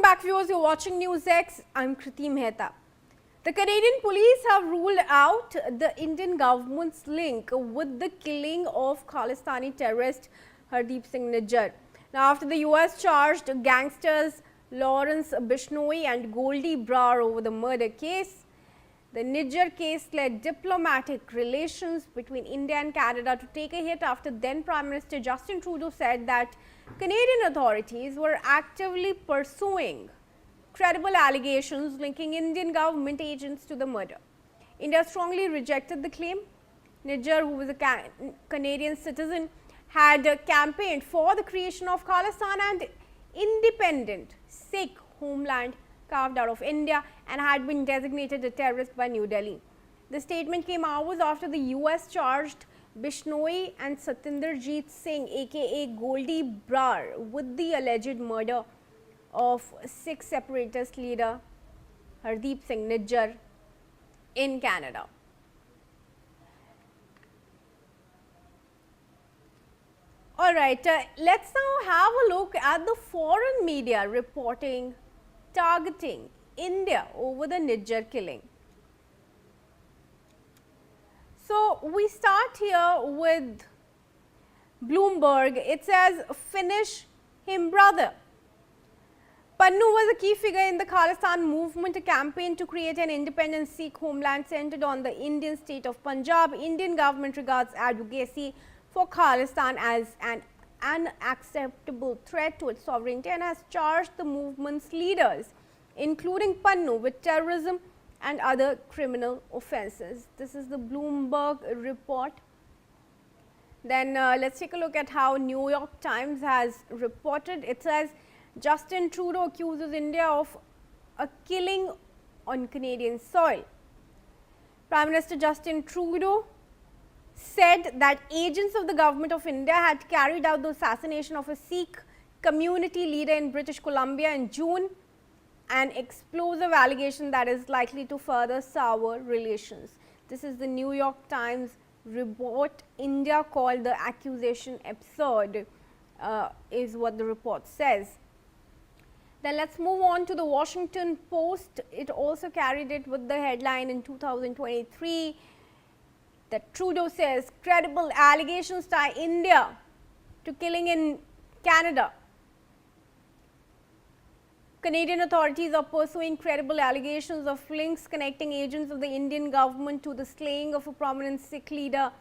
back, viewers. You're watching NewsX. I'm Kriti Mehta. The Canadian police have ruled out the Indian government's link with the killing of Khalistani terrorist Hardeep Singh Nijjar. Now, after the US charged gangsters Lawrence Bishnoi and Goldy Brar over the murder case, the Nijjar case led diplomatic relations between India and Canada to take a hit after then Prime Minister Justin Trudeau said that Canadian authorities were actively pursuing credible allegations linking Indian government agents to the murder. India strongly rejected the claim. Nijjar, who was a Canadian citizen, had campaigned for the creation of Khalistan and independent Sikh homeland carved out of India and had been designated a terrorist by New Delhi. The statement came hours after the US charged Bishnoi and Satinderjeet Singh aka Goldy Brar with the alleged murder of Sikh separatist leader Hardeep Singh Nijjar in Canada. Alright, let's now have a look at the foreign media reporting targeting India over the Nijjar killing. So, we start here with Bloomberg. It says, finish him brother. Pannu was a key figure in the Khalistan movement, a campaign to create an independent Sikh homeland centered on the Indian state of Punjab. Indian government regards advocacy for Khalistan as an unacceptable threat to its sovereignty and has charged the movement's leaders, including Pannu, with terrorism and other criminal offences. This is the Bloomberg report. Then let's take a look at how New York Times has reported. It says, Justin Trudeau accuses India of a killing on Canadian soil. Prime Minister Justin Trudeau said that agents of the government of India had carried out the assassination of a Sikh community leader in British Columbia in June, an explosive allegation that is likely to further sour relations. This is the New York Times report. India called the accusation absurd, is what the report says. Then let's move on to the Washington Post. It also carried it with the headline in 2023 that Trudeau says credible allegations tie India to killing in Canada. Canadian authorities are pursuing credible allegations of links connecting agents of the Indian government to the slaying of a prominent Sikh leader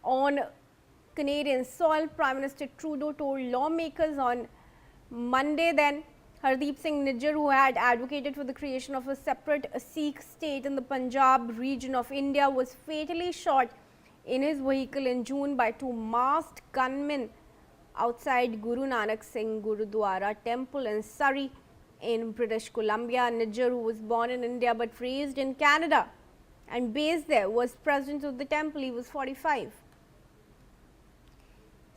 on Canadian soil. Prime Minister Trudeau told lawmakers on Monday then Hardeep Singh Nijjar, who had advocated for the creation of a separate Sikh state in the Punjab region of India, was fatally shot in his vehicle in June by two masked gunmen outside Guru Nanak Singh Gurudwara temple in Surrey in British Columbia. Nijjar, who was born in India but raised in Canada and based there, was president of the temple. He was 45.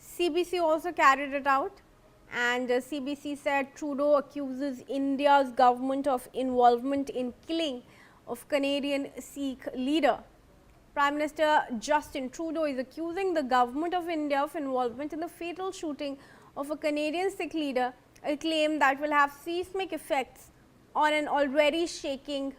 CBC also carried it out. And CBC said Trudeau accuses India's government of involvement in killing of Canadian Sikh leader. Prime Minister Justin Trudeau is accusing the government of India of involvement in the fatal shooting of a Canadian Sikh leader, a claim that will have seismic effects on an already shaking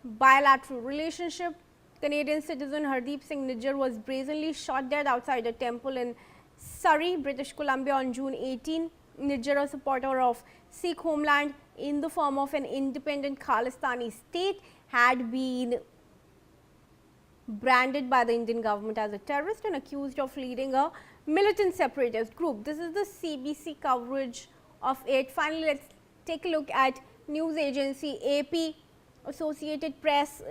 bilateral relationship. Canadian citizen Hardeep Singh Nijjar was brazenly shot dead outside a temple in Surrey, British Columbia on June 18. Nijjar, a supporter of Sikh homeland in the form of an independent Khalistani state, had been branded by the Indian government as a terrorist and accused of leading a militant separatist group. This is the CBC coverage of it. Finally, let's take a look at news agency AP. Associated Press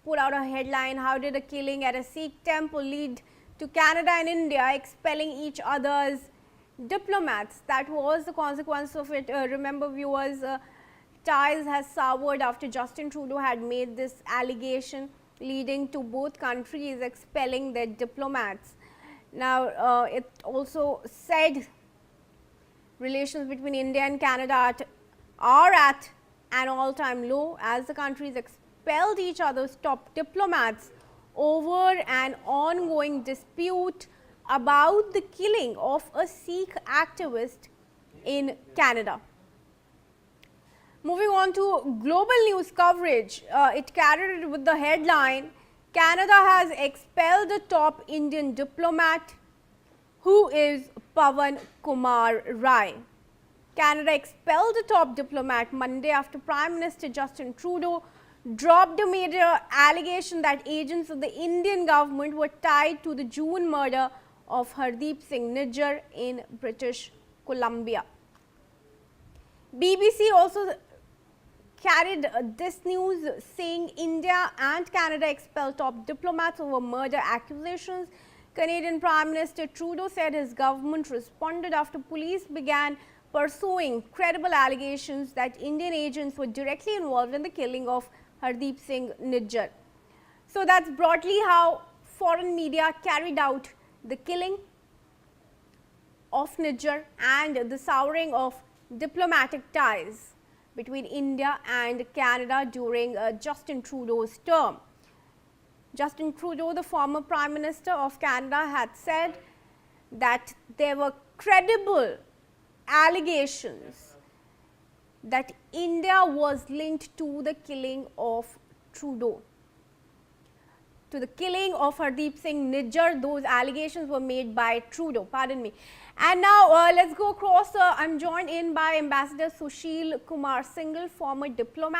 put out a headline, how did a killing at a Sikh temple lead to Canada and India expelling each other's diplomats? That was the consequence of it. Remember, viewers, ties has soured after Justin Trudeau had made this allegation, leading to both countries expelling their diplomats. Now, it also said relations between India and Canada are at an all-time low as the countries expelled each other's top diplomats over an ongoing dispute about the killing of a Sikh activist in Canada. Moving on to global news coverage, it carried with the headline, Canada has expelled the top Indian diplomat who is Pawan Kumar Rai. Canada expelled the top diplomat Monday after Prime Minister Justin Trudeau dropped a major allegation that agents of the Indian government were tied to the June murder of Hardeep Singh Nijjar in British Columbia. BBC also carried this news saying India and Canada expelled top diplomats over murder accusations. Canadian Prime Minister Trudeau said his government responded after police began pursuing credible allegations that Indian agents were directly involved in the killing of Hardeep Singh Nijjar. So that's broadly how foreign media carried out the killing of Nijjar and the souring of diplomatic ties between India and Canada during Justin Trudeau's term. Justin Trudeau, the former Prime Minister of Canada, had said that there were credible allegations that India was linked to the killing of Trudeau, to the killing of Hardeep Singh Nijjar. Those allegations were made by Trudeau, pardon me. And now let's go across. I'm joined in by Ambassador Sushil Kumar Singhal, former diplomat.